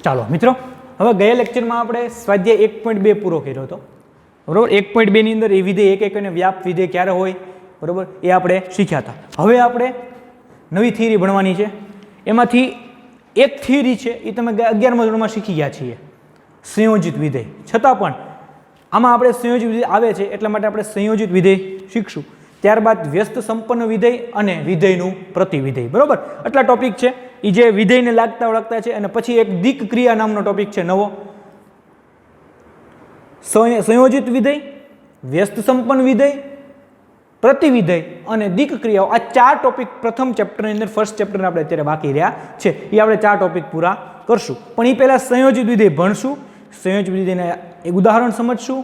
ચાલો મિત્રો, હવે ગયા લેક્ચરમાં આપણે સ્વાધ્યાય 1.2 પૂરો કર્યો હતો, બરાબર. 1.2 ની અંદર એ વિધેય એક અને વ્યાપ વિધેય ક્યારે હોય, બરાબર, એ આપણે શીખ્યા હતા. હવે આપણે નવી થિયરી ભણવાની છે. એમાંથી એક થિયરી છે એ તમે 11મા ધોરણમાં શીખી ગયા છીએ, સંયોજિત વિધેય. છતાં પણ આમાં આપણે સંયોજિત વિધેય આવે છે એટલા માટે આપણે સંયોજિત વિધેય શીખશું. ત્યારબાદ વ્યસ્ત સંપન્ન વિધેય અને વિધેયનું પ્રતિવિધેય, બરાબર. આટલા ટોપિક છે એ જે વિધેયને લાગતા ઓળખતા છે. અને પછી એક દિક ક્રિયા નામનો ટોપિક છે નવો, સંયોજિત વિધેય, વ્યસ્ત સંપન્ન વિધેય, પ્રતિવિધેય અને દિક ક્રિયાઓ. આ 4 ટોપિક પ્રથમ ચેપ્ટરની અંદર, ફર્સ્ટ ચેપ્ટરને આપણે અત્યારે બાકી રહ્યા છે, એ આપણે 4 ટોપિક પૂરા કરશું. પણ એ પહેલા સંયોજિત વિધેય ભણશું, સંયોજિત વિધેયને એક ઉદાહરણ સમજશું,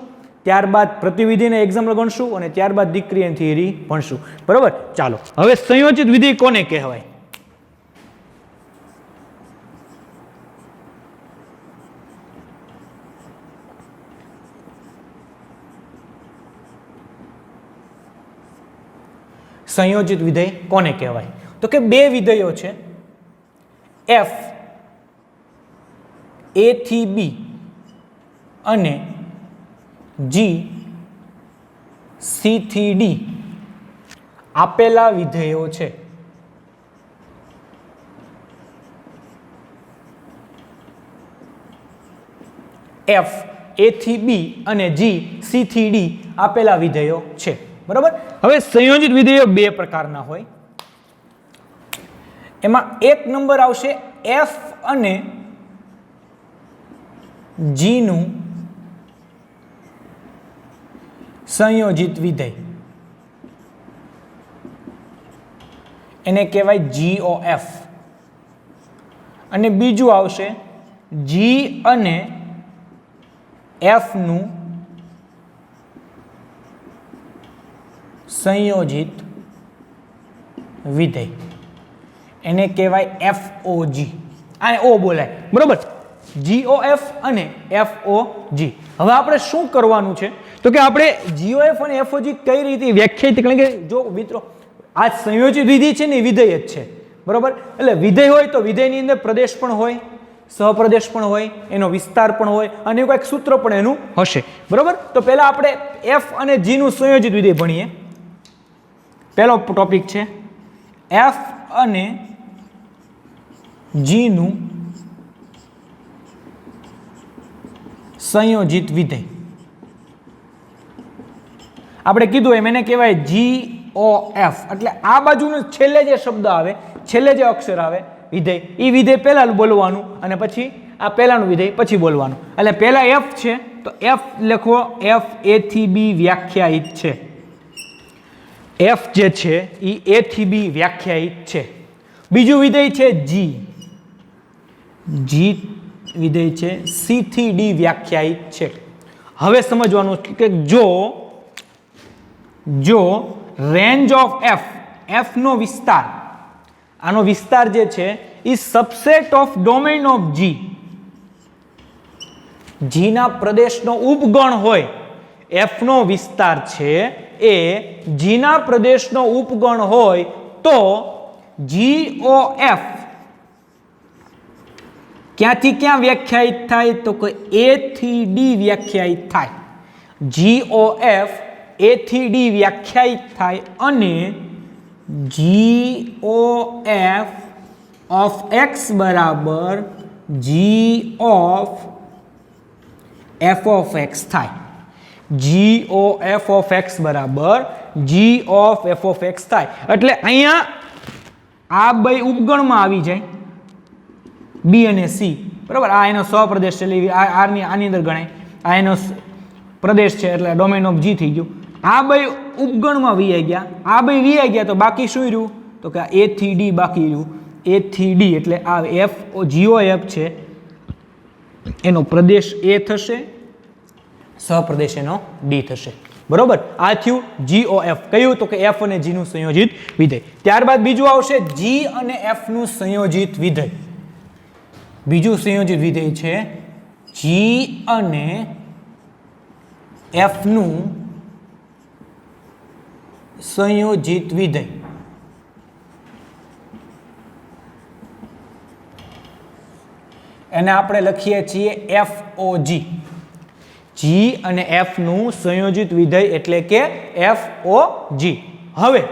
ત્યારબાદ પ્રતિવિધિને એક્ઝામ્પલ ગણશું અને ત્યારબાદ દિક ક્રિયાની થિયરી ભણશું, બરાબર. ચાલો, હવે સંયોજિત વિધેય કોને કહેવાય? સંયોજિત વિધેય કોને કહેવાય? તો કે બે વિધેયો છે, f a થી b અને g c થી d આપેલા વિધેયો છે. f a થી b અને g c થી d આપેલા વિધેયો છે, બરાબર. હવે સંયોજિત વિધેયો બે પ્રકારના હોય. એમાં એક નંબર આવશે f અને g નું સંયોજિત વિધેય, એને કહેવાય GOF. અને બીજું આવશે g અને f નું સંયોજિત વિધેય, એને કહેવાય FOG. આને ઓ બોલાય, બરોબર. GOF અને FOG. હવે આપણે શું કરવાનું છે તો કે આપણે GOF અને FOG કઈ રીતે વ્યાખ્યાયિત, કારણ કે જો મિત્રો આ સંયોજિત વિધેય છે ને એ વિધેય જ છે, બરોબર. એટલે વિધેય હોય તો વિધેયની અંદર પ્રદેશ પણ હોય, સહપ્રદેશ પણ હોય, એનો વિસ્તાર પણ હોય અને એવું કંઈક સૂત્ર પણ એનું હશે, બરોબર. તો પહેલા આપણે f અને g નું સંયોજિત વિધેય ભણીએ. પહેલો ટોપિક છે f અને g નું સંયોજિત વિધેય. આપણે કીધું એમ એને કહેવાય GOF. એટલે આ બાજુનો છેલ્લે જે શબ્દ આવે, છેલ્લે જે અક્ષર આવે વિધેય, એ વિધેય પહેલા બોલવાનું અને પછી આ પહેલાનું વિધેય પછી બોલવાનું. એટલે પહેલા f છે તો f લખો, f a થી b વ્યાખ્યાયિત છે. f જે છે એ a થી b વ્યાખ્યાયિત છે. બીજું વિધેય છે g. g વિધેય છે c થી d વ્યાખ્યાયિત છે. હવે સમજવાનું કે જો રેન્જ ઓફ f નો વિસ્તાર, આનો વિસ્તાર જે છે એ subset of domain of g ના પ્રદેશનો ઉપગણ હોય, f નો વિસ્તાર છે એ g ના પ્રદેશનો ઉપગણ હોય તો GOF ક્યાંથી ક્યાં વ્યાખ્યાયિત થાય તો કે a થી d વ્યાખ્યાયિત થાય. GOF a થી d વ્યાખ્યાયિત થાય અને GOF of x બરાબર g of f of x થાય. GOF of x બરાબર g of f of x થાય. એટલે અહીંયા આ બે ઉપગણમાં આવી જાય, b અને c, બરાબર. આ એનો સહપ્રદેશ છે એટલે આની અંદર ગણાય, આ એનો પ્રદેશ છે એટલે ડોમેન ઓફ g થઈ ગયું. આ બે ઉપગણમાં વીઆઈ ગયા, આ બે વીઆઈ ગયા તો બાકી શું રહ્યું તો કે a થી d બાકી રહ્યું. a થી d એટલે આ GOF છે એનો પ્રદેશ a થશે, સહપ્રદેશ એનો d થશે, બરોબર. આ થયું GOF. કયું તો કે f અને g નું સંયોજિત વિધેય. ત્યારબાદ બીજું આવશે g અને f નું સંયોજિત વિધેય. બીજું સંયોજિત વિધેય છે g અને f નું સંયોજિત વિધેય. એને આપણે લખીએ છીએ FOG. G અને F નું સંયોજિત વિધેય એટલે કે FOG. હવે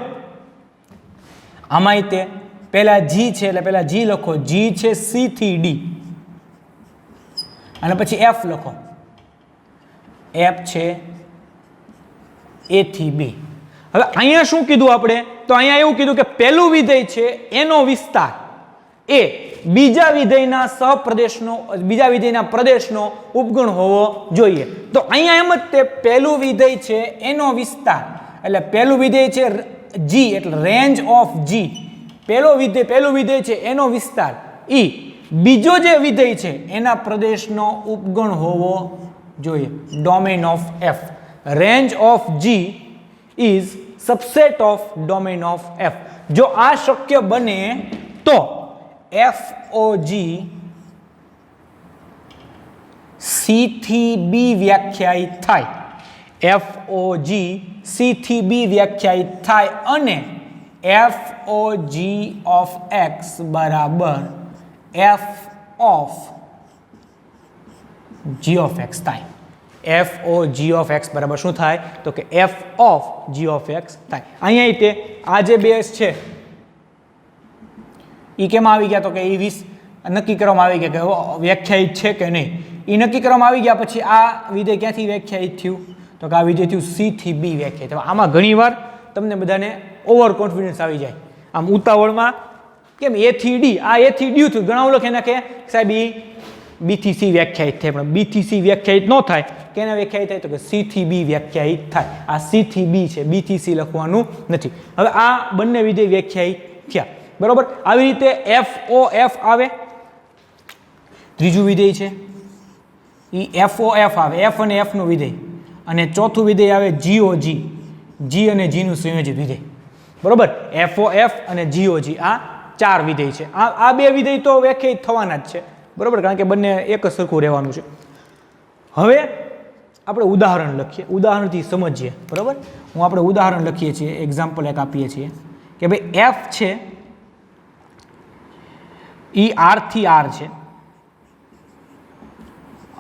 આમાંય તે પહેલા G છે એટલે પહેલા G લખો. G છે C થી D અને પછી F લખો. F છે A થી B. હવે અહીંયા શું કીધું આપણે? તો અહીંયા એવું કીધું કે પહેલું વિધેય છે એનો વિસ્તાર એ બીજા વિધેયના સહપ્રદેશનો બીજા વિધેયના પ્રદેશનો ઉપગણ હોવો જોઈએ. તો અહીંયા એમ જ તે પહેલું વિધેય છે એનો વિસ્તાર એટલે પહેલું વિધેય છે G એટલે રેન્જ ઓફ G. પહેલું વિધેય છે એનો વિસ્તાર E બીજો જે વિધેય છે એના પ્રદેશનો ઉપગણ હોવો જોઈએ. Domain of F. Range of G is subset of domain of F. જો આ શક્ય બને તો FOG C થી B વ્યાખ્યાયિત થાય. FOG C થી B વ્યાખ્યાયિત થાય અને FOG of X બરાબર F of G of X થાય. FOG of X બરાબર શું થાય? તો કે F of G of X થાય. અહીંયા તે આ જે બેઝ છે એ કેમ આવી ગયા? તો કે એ 20 નક્કી કરવામાં આવી ગયા કે વ્યાખ્યાયિત છે કે નહીં. એ નક્કી કરવામાં આવી ગયા પછી આ વિધેય ક્યાંથી વ્યાખ્યાયિત થયું? તો કે આ વિધેય થયું C થી B વ્યાખ્યાયિત. હવે આમાં ઘણીવાર તમને બધાને ઓવર કોન્ફિડન્સ આવી જાય. આમ ઉતાવળમાં કેમ A થી D, આ A થી D થયું. ઘણા લખે નાખે સાહેબ એ B થી C વ્યાખ્યાયિત થાય, પણ B થી C વ્યાખ્યાયિત ન થાય. કેને વ્યાખ્યાયિત થાય? તો કે C થી B વ્યાખ્યાયિત થાય. આ C થી B છે, B થી C લખવાનું નથી. હવે આ બંને વિધેય વ્યાખ્યાયિત થયા બરોબર. આવી રીતે FOF આવે. ત્રીજું વિધેય છે એ FOF આવે, F અને F નું વિધેય. અને ચોથું વિધેય આવે GOG, G અને G નું સંયોજિત વિધેય બરોબર. FOF અને GOG આ 4 વિધેય છે. આ બે વિધેય તો વ્યાખ્યાયિત થવાના જ છે બરોબર, કારણ કે બંને એક જ સરખું રહેવાનું છે. હવે આપણે ઉદાહરણ લખીએ, ઉદાહરણથી સમજીએ બરોબર. આપણે ઉદાહરણ લખીએ છીએ, એક્ઝામ્પલ એક આપીએ છીએ કે ભાઈ F છે એ R થી R છે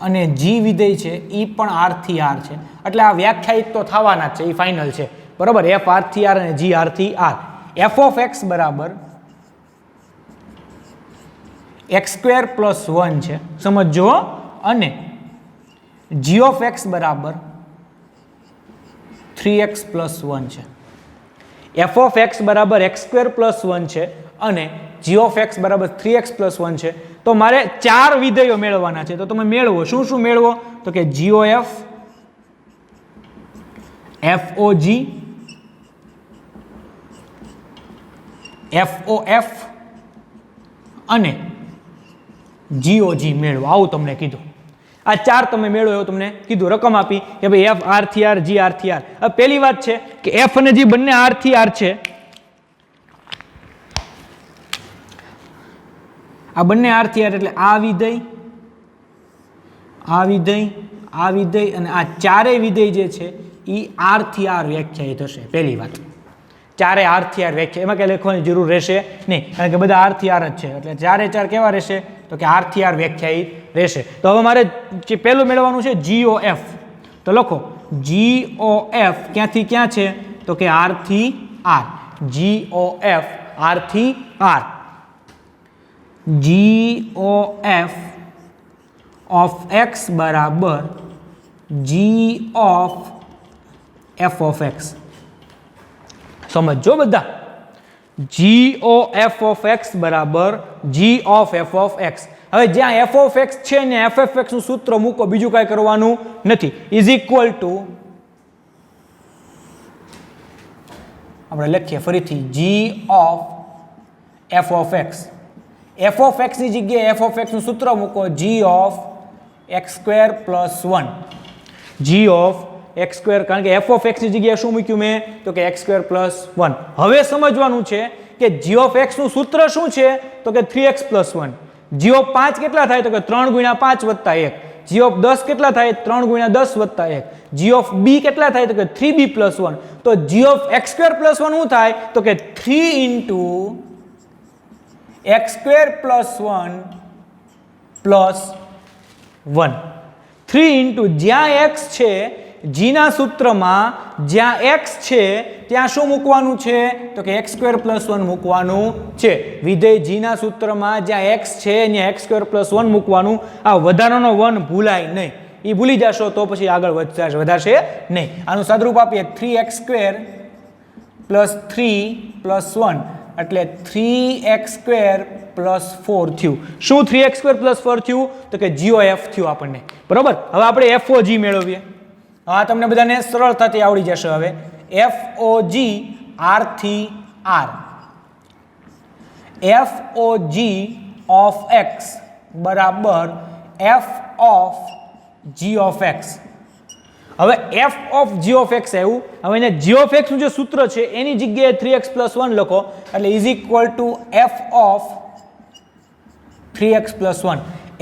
અને G વિધેય છે એ પણ R થી R છે. એટલે આ વ્યાખ્યાયિત તો થવાના જ છે, એ ફાઇનલ છે બરોબર. F R થી R અને G R થી R. F of X બરાબર x² + 1 છે સમજો. અને G of X બરાબર 3x + 1 છે. F of X બરાબર x² + 1 છે અને G of X બરાબર 3x + 1 છે. તો મારે 4 વિધેયો મેળવવાના છે. તો તમે મેળવો. શું શું મેળવો? તો કે GOF, FOG, FOF અને GOG મેળવો. આવું તમને કીધું. આ 4 તમે મેળવો એવું તમને કીધું. રકમ આપી કે ભાઈ F R થી R, G R થી R. હવે પહેલી વાત છે કે F અને G બંને R થી R છે. આ બંને R થી R એટલે આ વિધેય, આ વિધેય, આ વિધેય અને આ ચારેય વિધેય જે છે એ R થી R વ્યાખ્યાયિત હશે. પહેલી વાત, ચારે R થી R વ્યાખ્યા, એમાં કંઈ લખવાની જરૂર રહેશે નહીં, કારણ કે બધા R થી R જ છે. એટલે ચારે ચાર કેવા રહેશે? તો કે R થી R વ્યાખ્યાયિત રહેશે. તો હવે મારે જે પહેલું મેળવવાનું છે GOF. તો લખો GOF ક્યાંથી ક્યાં છે? તો કે R થી R. GOF R થી R. GOF of X બરાબર G of F of X. સમજો બધા. GOF of X બરાબર G of F of X. હવે જ્યાં F of X છે ને F of X નું સૂત્ર મૂકો, બીજું કાંઈ કરવાનું નથી. ઇઝ ઇક્વલ ટુ આપણે લખીએ ફરીથી G of F of X. F of X ની જગ્યાએ F of X નું સૂત્ર મૂકો G of x² + 1. G of x², કારણ કે F of X ની જગ્યાએ શું મૂક્યું મેં? તો કે x² + 1. હવે સમજવાનું છે કે G of X નું સૂત્ર શું છે? તો કે 3x + 1. G of 5 કેટલા થાય? તો કે 3 × 5 + 1. G of 10 કેટલા થાય? 3 × 10 + 1. G of B કેટલા થાય? તો કે 3b + 1. તો G of x² + 1 શું થાય? તો કે 3 × x² + 1 પ્લસ 1. 3 ઇન્ટુ જ્યાં એક્સ છે, જીના સૂત્રમાં જ્યાં એક્સ છે ત્યાં શું મૂકવાનું છે? તો કે એક્સ સ્ક્વેર પ્લસ 1 મૂકવાનું છે. વિધેય જીના સૂત્રમાં જ્યાં એક્સ છે ત્યાં એક્સ સ્ક્વેર પ્લસ 1 મૂકવાનું. આ વધારાનો 1 ભૂલાય નહીં. એ ભૂલી જશો તો પછી આગળ વધારશે નહીં. આનું સાદરૂપ આપીએ 3x સ્ક્વેર પ્લસ 3 પ્લસ 1 એટલે 3x સ્ક્વેર પ્લસ 4 થયું. શું 3x સ્ક્વેર પ્લસ 4 થયું? તો કે GOF થયું આપણને. બરોબર. હવે આપણે FOG મેળવીએ. હા, તમને બધાને સરળતાથી આવડી જશે. હવે FOG R થી R, FOG ઓફ x બરાબર f of g of x. હવે f of g of x આવ્યું. હવે એને g ઓફ x નું જે સૂત્ર છે એની જગ્યાએ 3x પ્લસ 1 લખો એટલે is equal two f of 3x plus 1.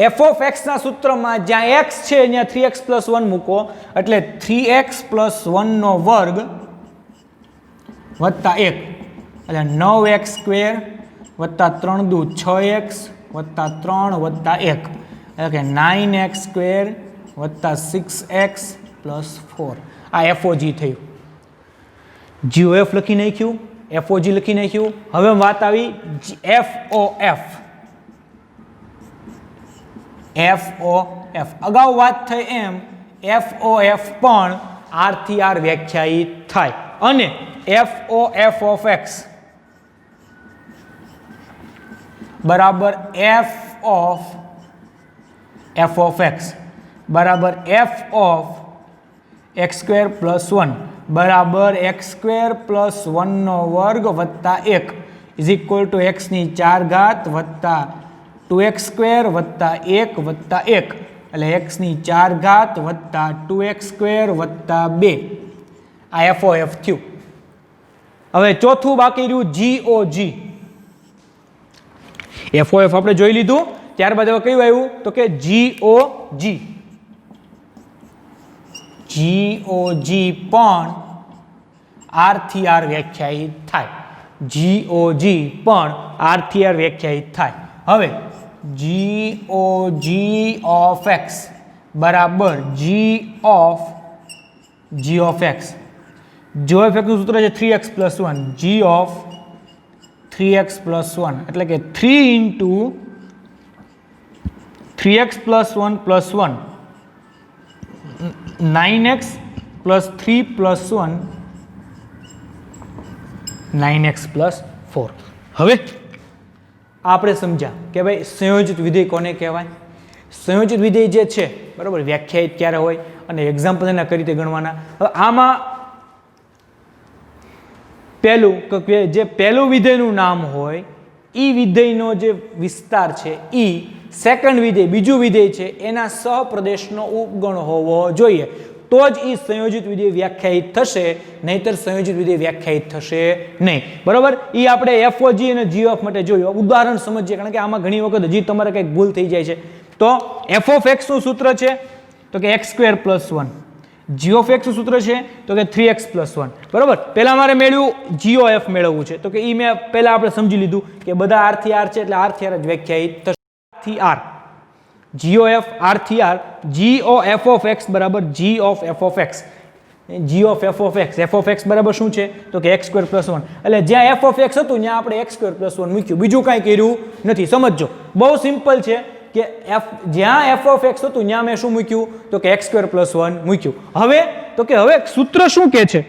f of x ના સૂત્રમાં જ્યાં x છે ત્યાં 3x પ્લસ 1 મૂકો એટલે 3x પ્લસ 1 નો વર્ગ વત્તા 1 એટલે 9x સ્ક્વેર વત્તા 3 દુ 6x વત્તા 3 વત્તા 1 એટલે કે 9x સ્ક્વેર વત્તા 6x પ્લસ 4. આ FOG થયું. GOF લખી નાખ્યું, FOG લખી નાખ્યું. હવે વાત આવી FOF. FOF અગાઉ વાત થઈ એમ FOF પણ R થી R વ્યાખ્યાયિત થાય અને FOF ઓફ x બરાબર f ઓફ x બરાબર f of x square plus 1 બરાબર x સ્ક્વેર પ્લસ 1 નો વર્ગ વત્તા 1 ઇઝ ઇક્વલ ટુ x ની 4 ઘાત વત્તા 2x સ્ક્વેર વત્તા 1 વત્તા 1 એટલે x ની 4 ઘાત વત્તા 2x સ્ક્વેર વત્તા 2. આ FOF થયું. હવે ચોથું બાકી રહ્યું GOG. FOF આપણે જોઈ લીધું. ત્યારબાદ હવે કયું આવ્યું? તો કે GOG. GOG પણ R થી R વ્યાખ્યાયિત થાય. GOG પણ R થી R વ્યાખ્યાયિત થાય. હવે GOG ઓફ x બરાબર G of x. G of x નું સૂત્ર છે 3x plus 1. G of 3x plus 1 એટલે કે 3 into 3x plus 1 plus 1 9x plus 3 plus 1 9x plus 4. હવે આપણે સમજ્યા કે ભાઈ સંયોજિત વિધેય કોને કહેવાય. સંયોજિત વિધેય જે છે બરાબર વ્યાખ્યાયિત ક્યારે હોય અને એક્ઝામ્પલ એના કઈ રીતે ગણવાના. હવે આમાં જે પહેલું વિધેયનું નામ હોય એ વિધેયનો જે વિસ્તાર છે એ સેકન્ડ વિધેય બીજું વિધેય છે એના સહપ્રદેશનો ઉપગણ હોવો જોઈએ તો જ એ સંયોજિત વિધેય વ્યાખ્યાયિત થશે, નહીતર સંયોજિત વિધેય વ્યાખ્યાયિત થશે નહીં. બરાબર. એ આપણે FOG અને GOF માટે જોયું. ઉદાહરણ સમજીએ કારણ કે આમાં ઘણી વખત હજી તમારે કંઈક ભૂલ થઈ જાય છે. તો f ઓફ x નું સૂત્ર છે તો કે x square plus 1. g of x નું સૂત્ર છે તો કે 3x પ્લસ 1. બરાબર. પહેલા મારે મેળવ્યું GOF મેળવવું છે તો કે એ મેં પહેલા આપણે સમજી લીધું કે બધા R થી R છે એટલે R થી R જ વ્યાખ્યાયિત થશે. થી R GOF R થી R GOF ઓફ x બરાબર G of f of x. G of f of x. f of x બરાબર શું છે તો કે x સ્ક્વેર પ્લસ 1 એટલે જ્યાં f ઓફ x હતું ત્યાં આપણે x સ્ક્વેર પ્લસ 1 મૂક્યું. બીજું કાંઈ કર્યું નથી. સમજો. બહુ સિમ્પલ છે કે જ્યાં f ઓફ x હતું ત્યાં મેં શું મૂક્યું તો કે x સ્ક્વેર પ્લસ 1 મૂક્યું. હવે સૂત્ર શું કહે છે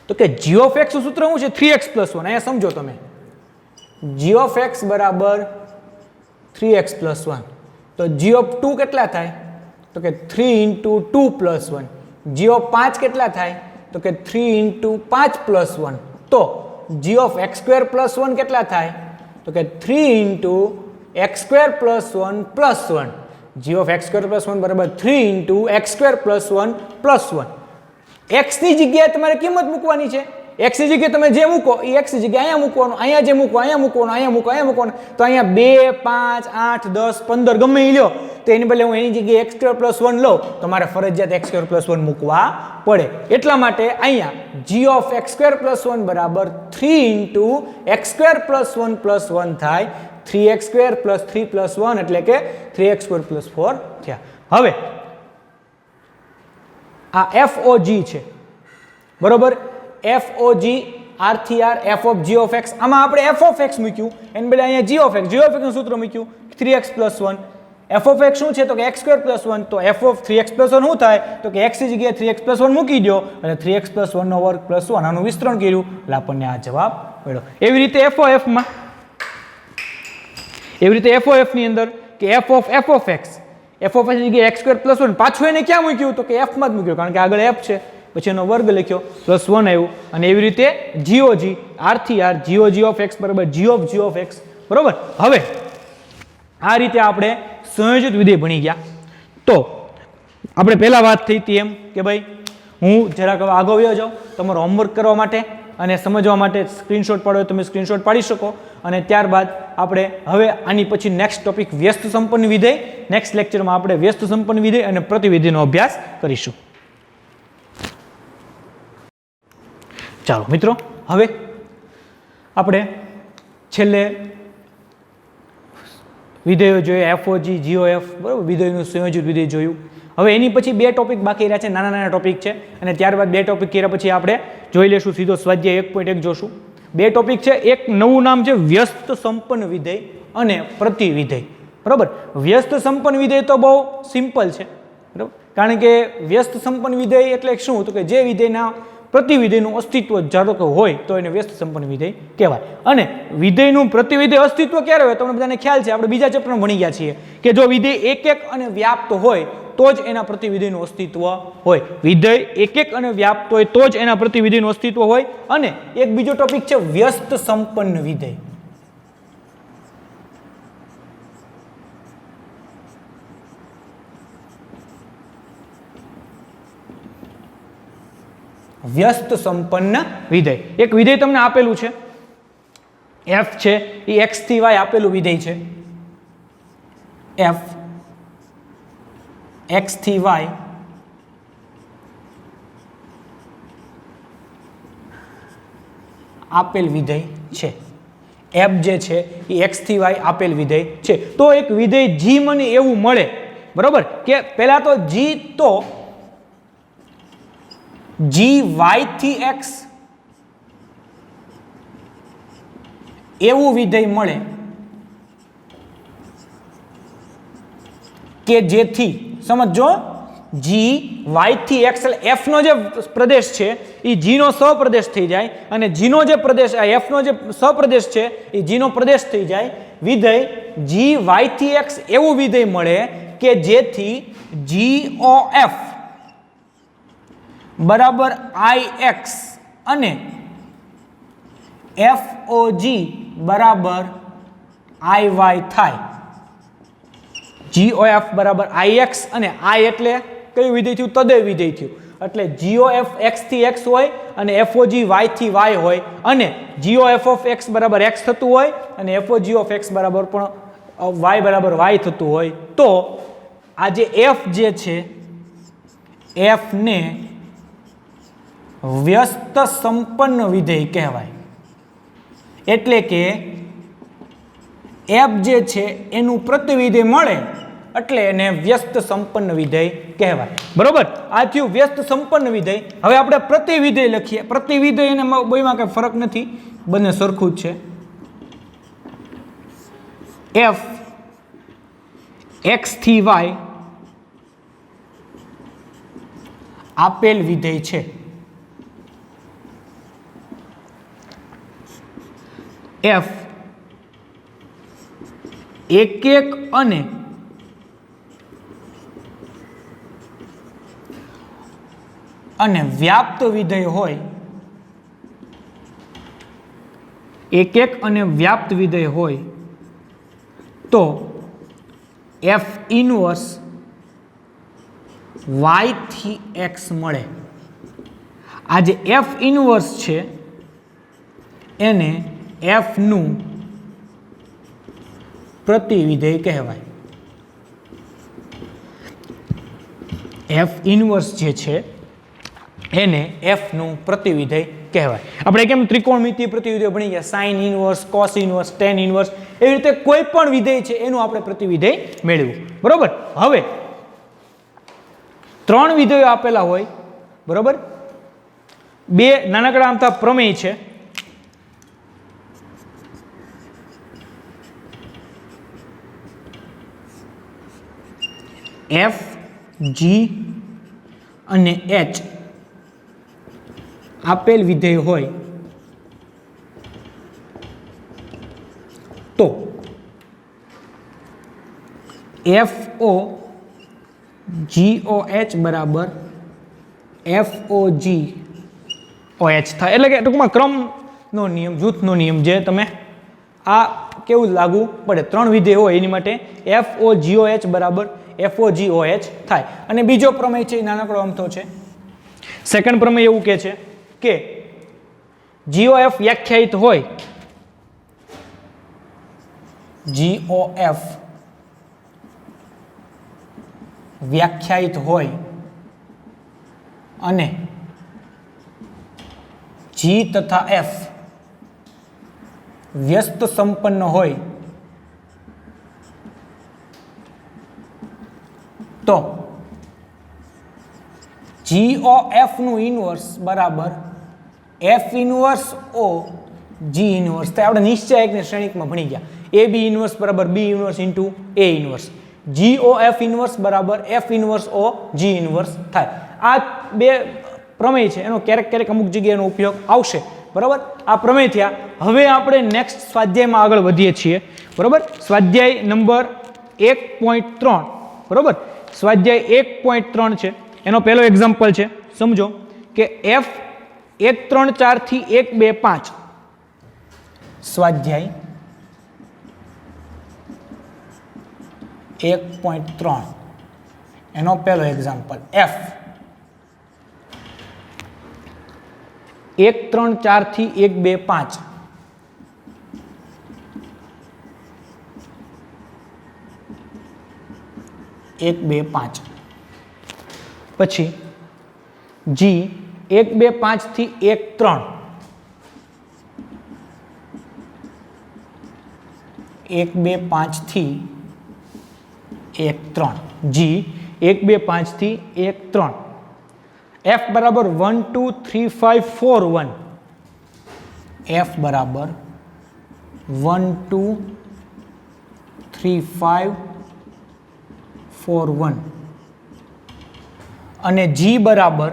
તો કે g ઓફ x નું સૂત્ર શું છે 3x પ્લસ 1. અહીંયા સમજો તમે. g ઓફ x બરાબર 3x પ્લસ 1 તો g ઓફ 2 કેટલા થાય તો કે 3 ઇન્ટુ 2 પ્લસ 1. g ઓફ 5 કેટલા થાય તો કે 3 ઇન્ટુ 5 પ્લસ 1. તો g of x square plus 1 કેટલા થાય તો કે 3 into x square plus 1 plus 1. g of x square plus 1 બરાબર 3 into x square plus 1 plus 1. x ની જગ્યાએ તમારે કિંમત મૂકવાની છે. x ની જગ્યાએ તમે જે મૂકો એ x ની જગ્યાએ અહીંયા મૂકવાનું, અહીંયા જે મૂકો અહીંયા મૂકવાનું, અહીંયા મૂકો અહીંયા મૂકવાનું. તો અહીંયા 2 5 8 10 15 ગમે એ લ્યો તો એની બદલે હું એની જગ્યાએ x સ્ક્વેર પ્લસ 1 લઉં તો મારે ફરજિયાત x સ્ક્વેર પ્લસ 1 મૂકવા પડે. એટલા માટે અહીંયા g of x square plus 1 બરાબર 3 ઇન્ટુ x સ્ક્વેર પ્લસ 1 થાય. 3x² + 3 + 1 એટલે કે 3x² + 4 થયા. હવે આ FOG છે બરોબર, FOG R/R f(g)(x), આમાં આપણે f(x) મૂક્યું એની બદલે અહીંયા g(x) નું સૂત્ર મૂક્યું 3x + 1. f(x) શું છે તો કે x² + 1, તો f of 3x + 1 શું થાય તો કે x ની જગ્યાએ 3x + 1 મૂકી દો અને 3x + 1 નો વર્ગ + 1 આનું વિસ્તરણ કર્યું એટલે આપણને આ જવાબ મળ્યો. એવી રીતે FOF માં, એવી રીતે FOF ની અંદર કે f of f(x) ની જગ્યાએ x² + 1, પાછું એને ક્યાં મૂક્યું તો કે f માં જ મૂક્યું કારણ કે આગળ f છે, પછી એનો વર્ગ લખ્યો +1 આવ્યું. અને એવી રીતે GOG R/R GOG of x = g of g of x બરોબર. હવે આ રીતે આપણે સંયોજિત વિધેય ભણી ગયા. તો આપણે પહેલા વાત થઈ હતી એમ કે ભાઈ હું જરાક આગળ વયો જાઉં તમારો હોમવર્ક કરવા માટે અને સમજવા માટે સ્ક્રીનશોટ પાડો તમે સ્ક્રીનશોટ પાડી શકો. અને ત્યારબાદ આપણે હવે આની પછી નેક્સ્ટ ટોપિક વ્યસ્ત સંપન્ન વિધેય, નેક્સ્ટ લેક્ચરમાં આપણે વ્યસ્ત સંપન્ન વિધેય અને પ્રતિવિધેયનો અભ્યાસ કરીશું. ચાલો મિત્રો, હવે આપણે છેલ્લે વિધેયો જોઈએ FOG GOF બરાબર, વિધેયનું સંયોજિત વિધેય જોયું. હવે એની પછી બે ટોપિક બાકી રહ્યા છે, નાના નાના ટોપિક છે અને ત્યારબાદ બે ટોપિક કર્યા પછી આપણે જોઈ લેશું સીધો સ્વાધ્યાય 1.1 જોશું. બે ટોપિક છે, એક નવું નામ છે વ્યસ્ત સંપન્ન વિધેય અને પ્રતિવિધેય બરાબર. વ્યસ્ત સંપન્ન વિધેય તો બહુ સિમ્પલ છે બરાબર, કારણ કે વ્યસ્ત સંપન્ન વિધેય એટલે શું તો કે જે વિધેયના પ્રતિવિધેયનું અસ્તિત્વ ધારો કે હોય તો એને વ્યસ્ત સંપન્ન વિધેય કહેવાય. અને વિધેયનું પ્રતિવિધેય અસ્તિત્વ ક્યારે હોય તમને બધાને ખ્યાલ છે, આપણે બીજા ચેપ્ટરમાં ભણી ગયા છીએ કે જો વિધેય એક અને વ્યાપ્ત હોય તો જ એના પ્રતિવિધેયનું અસ્તિત્વ હોય. વિધેય એક અને વ્યાપ્ત હોય તો જ એના પ્રતિવિધેયનું અસ્તિત્વ હોય. અને એક બીજો ટોપિક છે વ્યસ્ત સંપન્ન વિધેય. વ્યસ્ત સંપન્ન વિધેય, એક વિધેય તમને આપેલું છે f છે, એ x થી y આપેલું વિધેય છે. f x થી y આપેલ વિધેય છે. f જે છે એ x થી y આપેલ વિધેય છે. તો એક વિધેય g મને એવું મળે બરોબર કે પહેલા તો g તો g y થી x એવું વિધેય મળે કે જેથી સમજો g y થી x એટલે f નો જે પ્રદેશ છે એ g નો સહપ્રદેશ થઈ જાય અને g નો જે પ્રદેશ f નો જે સહપ્રદેશ છે એ g નો પ્રદેશ થઈ જાય. વિધેય g y થી x એવું વિધેય મળે કે જેથી GOF બરાબર IX અને FOG બરાબર IY થાય. GOF બરાબર IX અને I એટલે કયું વિધેય થયું? તદેય વિધેય થયું. એટલે GOF x થી x હોય અને FOG y થી y હોય અને GOF of x બરાબર x થતું હોય અને FOG of x બરાબર પણ y બરાબર y થતું હોય તો આ જે f જે છે f ને વ્યસ્ત સંપન્ન વિધેય કહેવાય. એટલે કે f જે છે એનું પ્રતિવિધેય મળે એટલે એને વ્યસ્ત સંપન્ન વિધેય કહેવાય બરોબર. આ થયું વ્યસ્ત સંપન્ન વિધેય. હવે આપણે પ્રતિવિધેય લખીએ. પ્રતિવિધેય અને બેમાં કઈ ફરક નથી, બંને સરખું જ છે. f x થી y આપેલ વિધેય છે. f એક અને વ્યાપ્ત વિધેય હોય, એક અને વ્યાપ્ત વિધેય હોય તો f ઇનવર્સ y થી x મળે. આ જે f ઇનવર્સ છે એને f નું પ્રતિવિધેય કહેવાય. f ઇનવર્સ જે છે એને f નું પ્રતિવિધેય કહેવાય. આપણે કેમ ત્રિકોણમિતિય પ્રતિવિધેય ભણી ગયા, sine inverse, cos inverse, tan inverse, એવી રીતે કોઈ પણ વિધેય છે એનું આપણે પ્રતિવિધેય મેળવ્યું. બરોબર. હવે 3 વિધેયો આપેલા હોય, બરોબર, 2 નાનકડા આમથા પ્રમેય છે. F, G અને H આપેલ વિધેય હોય તો FO GOH બરાબર FOG OH થાય. એટલે કે ટૂંકમાં ક્રમનો નિયમ, જૂથનો નિયમ જે તમે આ કેવું લાગુ પડે, 3 વિધેય હોય એની માટે FOGOH બરાબર FOGOH થાય. અને બીજો પ્રમેય છે એ નાનકડો અમથો છે. સેકન્ડ પ્રમેય એવું કહે છે કે GOF વ્યાખ્યાયિત હોય, GOF વ્યાખ્યાયિત હોય અને G તથા F વ્યસ્ત સંપન્ન હોય તો GOF નું ઇનવર્સ બરાબર F inverse O G inverse થાય. આપણે નિશ્ચય એકને શ્રેણિકમાં ભણી ગયા. AB ઇનવર્સ બરાબર B inverse into A inverse. GOF inverse બરાબર F inverse O G inverse થાય. આ 2 પ્રમેય છે, એનો ક્યારેક અમુક જગ્યાએનો ઉપયોગ આવશે. બરાબર. આ પ્રમેય થયા. હવે આપણે નેક્સ્ટ સ્વાધ્યાયમાં આગળ વધીએ છીએ. બરાબર. સ્વાધ્યાય નંબર 1.3. બરાબર. સ્વાધ્યાય 1.3 છે, એનો પહેલો એક્ઝામ્પલ છે. સમજો કે F 1 3 4 થી 1 2 5. સ્વાધ્યાય 1.3 એનો પહેલો એક્ઝામ્પલ F 1 3 4 થી 1 2 5. એક 2 5 પછી G 1 2 5 થી 1 3. 1 2 5 થી 1 3. G 1 2 5 થી 1 3. F બરાબર 1 2 3 5 4 1. F બરાબર 1 2 3 5 4 1 અને G બરાબર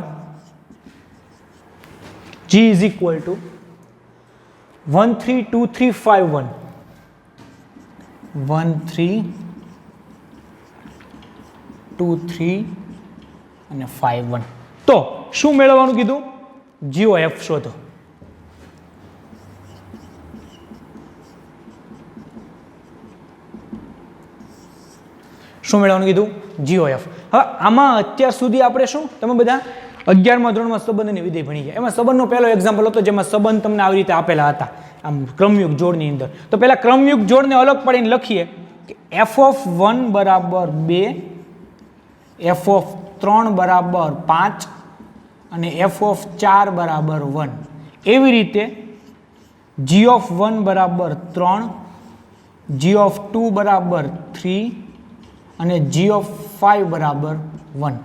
G is equal to 1 3 2 3 5 1. 1 3 2 3 અને 5 1. તો શું મેળવવાનું કીધું? GOF શોધો. શું મેળવવાનું કીધું? GOF. હવે આમાં અત્યાર સુધી આપણે શું, તમે બધા 11મા ધોરણમાં સંબંધ અને વિધેય ભણી ગયા. એમાં સંબંધનો પહેલો એક્ઝામ્પલ હતો જેમાં સંબંધ તમને આવી રીતે આપેલા હતા, આમ ક્રમયુગ જોડની અંદર. તો પહેલા ક્રમયુગ જોડને અલગ પાડીને લખીએ કે f(1) બરાબર 2, f(3) બરાબર 5 અને f(4) બરાબર 1. એવી રીતે g(1) બરાબર 3, g(2) બરાબર 3 અને g(5) બરાબર 1.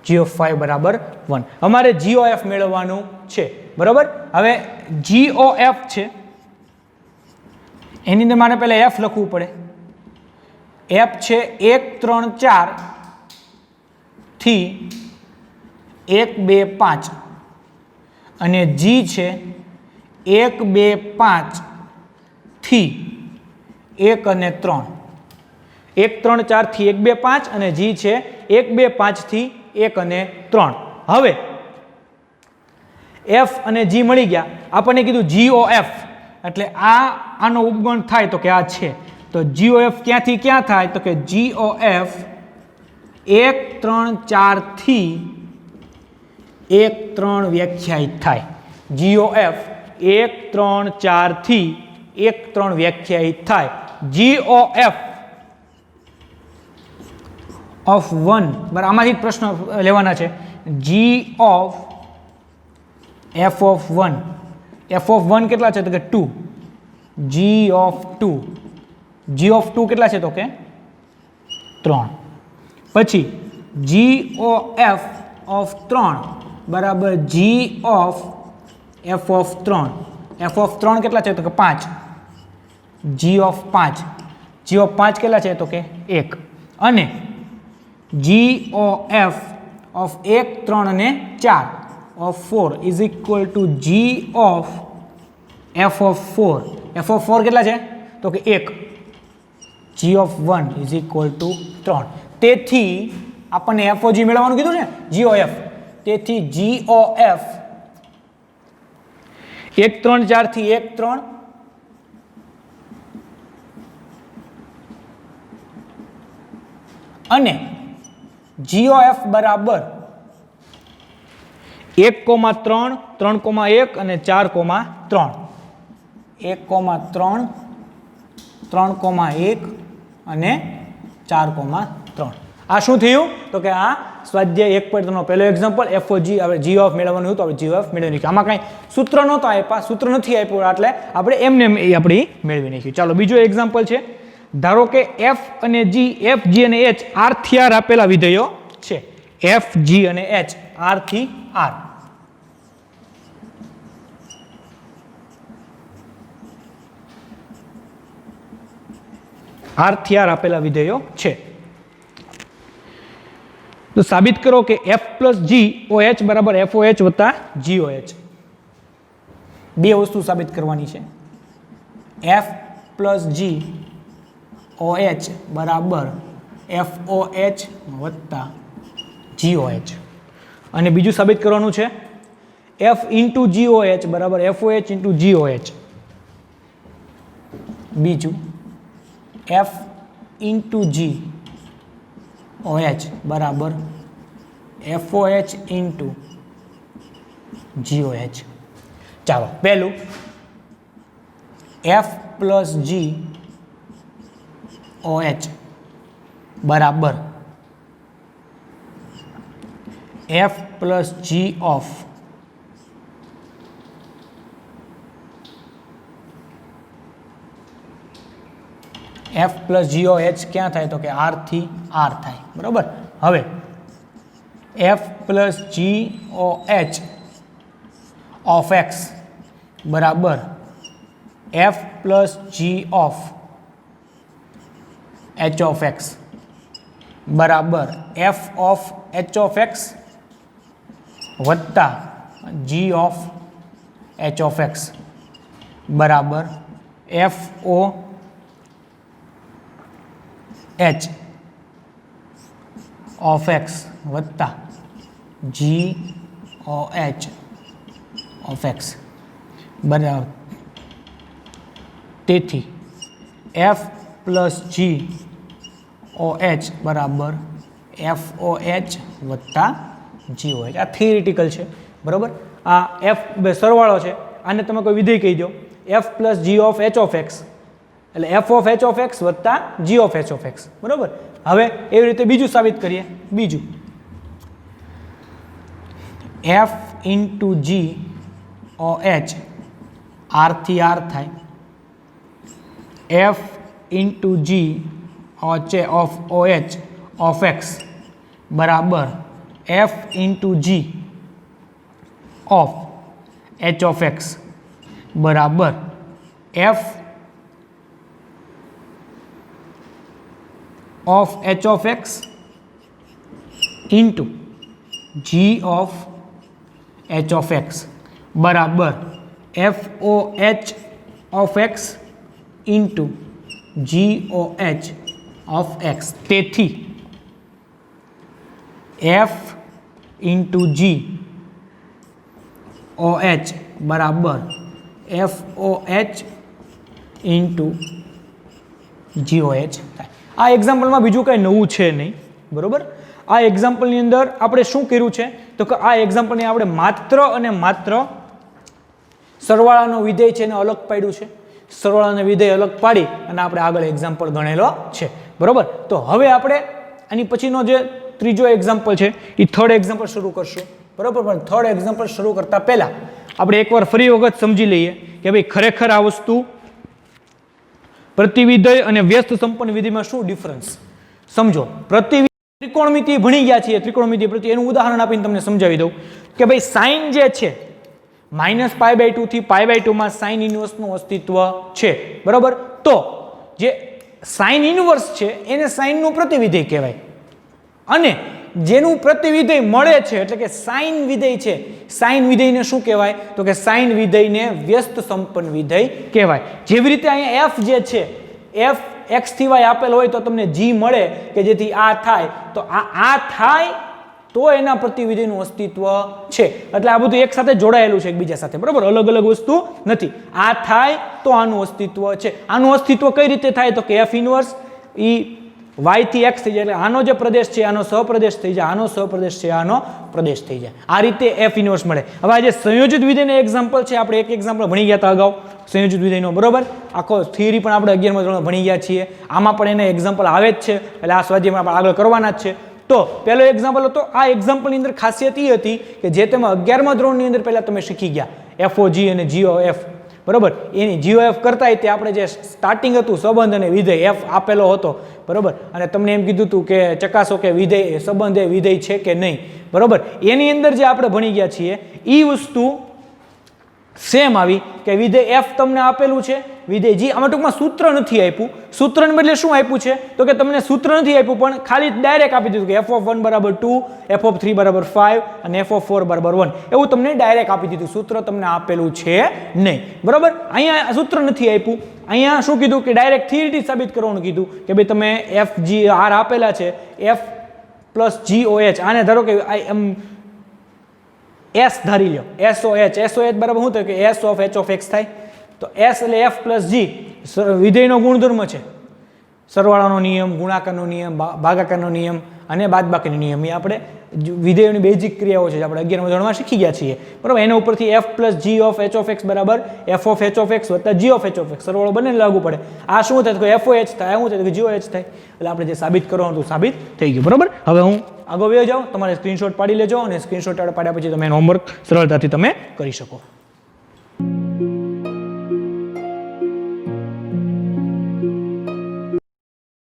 g(5) બરાબર 1. અમારે GOF મેળવવાનું છે. બરાબર. હવે GOF છે એની અંદર મારે પહેલા F લખવું પડે. F છે 1 3 4 થી 1 2 5 અને G છે 1 2 5 થી 1 અને 3. 1 3 4 થી 1 2 5 અને G છે 1 2 5 થી 1 અને 3. હવે F અને G મળી ગયા. આપણને કીધું GOF એટલે આનો ઉપગણ થાય તો કે આ છે. તો GOF ક્યાંથી ક્યાં થાય? તો કે GOF 1 3 4 થી 1 3 વ્યાખ્યાયિત થાય. GOF 1 3 4 થી 1 3 વ્યાખ્યાયિત થાય. GOF of 1 બરાબર, આમાંથી પ્રશ્ન લેવાના છે. G of F of 1, F of 1 કેટલા છે તો કે 2, જી ઓફ 2, જી ઓફ 2 કેટલા છે તો કે 3. પછી જી ઓ એફ ઓફ 3 બરાબર g of F of 3, f of 3 કેટલા છે તો કે 5, જી ઓફ 5, જી ઓફ 5 કેટલા છે તો કે 1, અને જી ઓ એફ ઓફ 1, 3 અને 4 of 4 is equal to G of F of 4, F of 4 કેટલા છે તો કે 1, G of 1 is equal to 3. તેથી આપણને એફઓજી મેળવવાનું કીધું છે, જીઓ એફ. તેથી જીઓ એફ 1 3 4 થી 1 3 અને જીઓ એફ બરાબર 1,3 3,1 અને 4,3, 1,3 3,1 અને 4,3. આ શું થયું તો કે આ સ્વાધ્યાય 1.3 નો પહેલો એક્ઝામ્પલ એફઓજી. હવે જી ઓફ મેળવવાનું હતું, હવે જી ઓફ મેળવી નાખ્યું. આમાં કાંઈ સૂત્ર નહોતો આપ્યા, સૂત્ર નથી આપ્યું એટલે આપણે એમને આપણે મેળવી નાખ્યું. ચાલો બીજો એક્ઝામ્પલ છે. ધારો કે એફ અને જી, એફ જી અને એચ આર થી આર આપેલા વિધેયો છે. એફ જી અને એચ આર થી આર. આર થી આર આપેલા વિધેયો છે. તો સાબિત કરો કે એફ પ્લસ જી ઓ એચ બરાબર એફ ઓ એચ વત્તા જી ઓ એચ. બે વસ્તુ સાબિત કરવાની છે. એફ પ્લસ જી ઓ એચ બરાબર એફ ઓ એચ વત્તા જી ઓ એચ. અને બીજું સાબિત કરવાનું છે એફ ઇન્ટુ જી ઓ એચ બરાબર એફ ઓ એચ ઇન્ટુ જી ઓ એચ. બીજું એફ ઇન્ટુ જી ઓ એચ બરાબર એફ ઓ એચ ઇન્ટુ જી ઓ એચ. ચાલો પહેલું એફ પ્લસ જી ઓ એચ બરાબર F plus G of F plus G O H ક્યાં થાય તો કે આર થી આર થાય. બરાબર. હવે f plus G O h of x બરાબર F plus G of h of x બરાબર f of h of x વત્તા g of h of x બરાબર F O h of x વત્તા g O h of x બરાબર. તેથી f plus જી O H બરાબર F O h વત્તા g O H. આ theoretical છે. બરાબર. આ એફ સરવાળો છે, આને તમે કોઈ વિધેય કહી દો f plus G of h of x એટલે f of h of x વત્તા g of h of x. બરાબર. હવે એવી રીતે બીજું સાબિત કરીએ. બીજું એફ ઇન્ટુ જી ઓ એચ આર થી આર થાય f into g of o h of x બરાબર f into g of h of x બરાબર f of h of x into g of h of x બરાબર f o h of x into g o h of x. તેથી f into g o h બરાબર f o h into g o h થાય. આ એક્ઝામ્પલમાં બીજું કંઈ નવું છે નહીં. બરાબર. આ એક્ઝામ્પલની અંદર આપણે શું કર્યું છે તો કે આ એક્ઝામ્પલની આપણે માત્ર અને માત્ર સરવાળાનો વિધેય છે એને અલગ પાડ્યું છે. સરવાળાનો વિધેય અલગ પાડી અને આપણે આગળ એક્ઝામ્પલ ગણેલો છે. બરાબર. તો હવે આપણે આની પછીનો જે ત્રીજો એક્ઝામ્પલ છે એ થર્ડ એક્ઝામ્પલ શરૂ કરશું. બરાબર. પણ થર્ડ એક્ઝામ્પલ શરૂ કરતા પહેલા આપણે એકવાર ફરી વખત સમજી લઈએ કે ભાઈ ખરેખર આ વસ્તુ પ્રતિવિધેય અને વ્યસ્ત સંપન્ન વિધેયમાં શું ડિફરન્સ સમજો. પ્રતિવિધેય ત્રિકોણમિતિ ભણી ગયા છીએ, ત્રિકોણમિતિ પ્રતિ એનું ઉદાહરણ આપીને તમને સમજાવી દઉં કે ભાઈ સાઇન જે છે -π/2 થી π/2 માં સાઇન ઇન્વર્સનું અસ્તિત્વ છે, બરોબર. તો જે સાઇન ઇન્વર્સ છે એને સાઇનનું પ્રતિવિધેય કહેવાય અને જેનું પ્રતિવિધેય મળે છે એટલે કે સાઇન વિધેય છે, સાઇન વિધેયને શું કહેવાય તો કે સાઇન વિધેયને વ્યસ્ત સંપન્ન વિધેય કહેવાય. જેવી રીતે અહીંયા f જે છે, f x થી y આપેલ હોય તો તમને g મળે કે જેથી આ થાય, તો આ થાય તો એના પ્રતિવિધેયનું અસ્તિત્વ છે. એટલે આ બધું એક સાથે જોડાયેલું છે એકબીજા સાથે, બરોબર, અલગ અલગ વસ્તુ નથી. આ થાય તો આનું અસ્તિત્વ છે. આનું અસ્તિત્વ કઈ રીતે થાય તો કે f ઇન્વર્સ ઈ y થી x થઈ જાય એટલે આનો જે પ્રદેશ છે આનો સહપ્રદેશ થઈ જાય, આનો સહપ્રદેશ છે આનો પ્રદેશ થઈ જાય. આ રીતે f ઇન્વર્સ મળે. હવે આ જે સંયોજિત વિધેયનું એક્ઝામ્પલ છે, આપણે એક એક્ઝામ્પલ ભણી ગયા હતા અગાઉ સંયોજિત વિધેયનો, બરોબર. આખો થિયરી પણ આપણે 11મા ધોરણમાં ભણી ગયા છીએ. આમાં પણ એને એક્ઝામ્પલ આવે જ છે એટલે આ સ્વાધ્યાયમાં આપણે આગળ કરવાના જ છે. તો પહેલો એક્ઝામ્પલ હતો, આ એક્ઝામ્પલની અંદર ખાસિયત એ હતી કે જે તમે 11મા ધોરણની અંદર પહેલા તમે શીખી ગયા FOG અને GOF, બરોબર. એની GOF કરતા તે આપણે જે સ્ટાર્ટિંગ હતું સંબંધ અને વિધેય f આપેલો હતો, બરોબર, અને તમને એમ કીધું હતું કે ચકાસો કે વિધેય સંબંધ એ વિધેય છે કે નહીં, બરોબર. એની અંદર જે આપણે ભણી ગયા છીએ એ વસ્તુ સેમ આવી કે વિધેય f તમને આપેલું છે, વિધેય g, આમાં ટૂંકમાં સૂત્ર નથી આપ્યું. સૂત્રને બદલે શું આપ્યું છે તો કે તમને સૂત્ર નથી આપ્યું પણ ખાલી ડાયરેક્ટ આપી દીધું કે f(1) = 2, f(3) = 5 અને f(4) = 1, એવું તમને ડાયરેક્ટ આપી દીધું. સૂત્ર તમને આપેલું છે નહીં, બરોબર. અહીંયા સૂત્ર નથી આપ્યું. અહીંયા શું કીધું કે ડાયરેક્ટ થિયરીથી સાબિત કરવાનું કીધું કે ભાઈ તમે f g r આપેલા છે, f + GOH, આને ધારો કે S ધારી લો, SOH બરાબર શું થાય કે S of h of x થાય. તો S એટલે f + g વિધેયનો ગુણધર્મ છે, સરવાળાનો નિયમ, ગુણાકારનો નિયમ, ભાગાકારનો નિયમ અને બાદબાકીનો નિયમ. એ આપણે વિધેયોની બેઝિક ક્રિયાઓ છે આપણે 11મા ધોરણમાં શીખી ગયા છીએ, બરાબર. એના ઉપરથી f + g of h of x બરાબર f of h of x + g of h of x સરવાળો બંને લાગુ પડે. આ શું થાય તો FOH થાય, શું થાય તો GOH થાય. એટલે આપણે જે સાબિત કરવાનું હતું સાબિત થઈ ગયું, બરાબર. હવે હું આગળ વયો જાઉં, તમારે સ્ક્રીનશોટ પાડી લેજો અને સ્ક્રીનશોટ પાડ્યા પછી તમે એનું હોમવર્ક સરળતાથી તમે કરી શકો.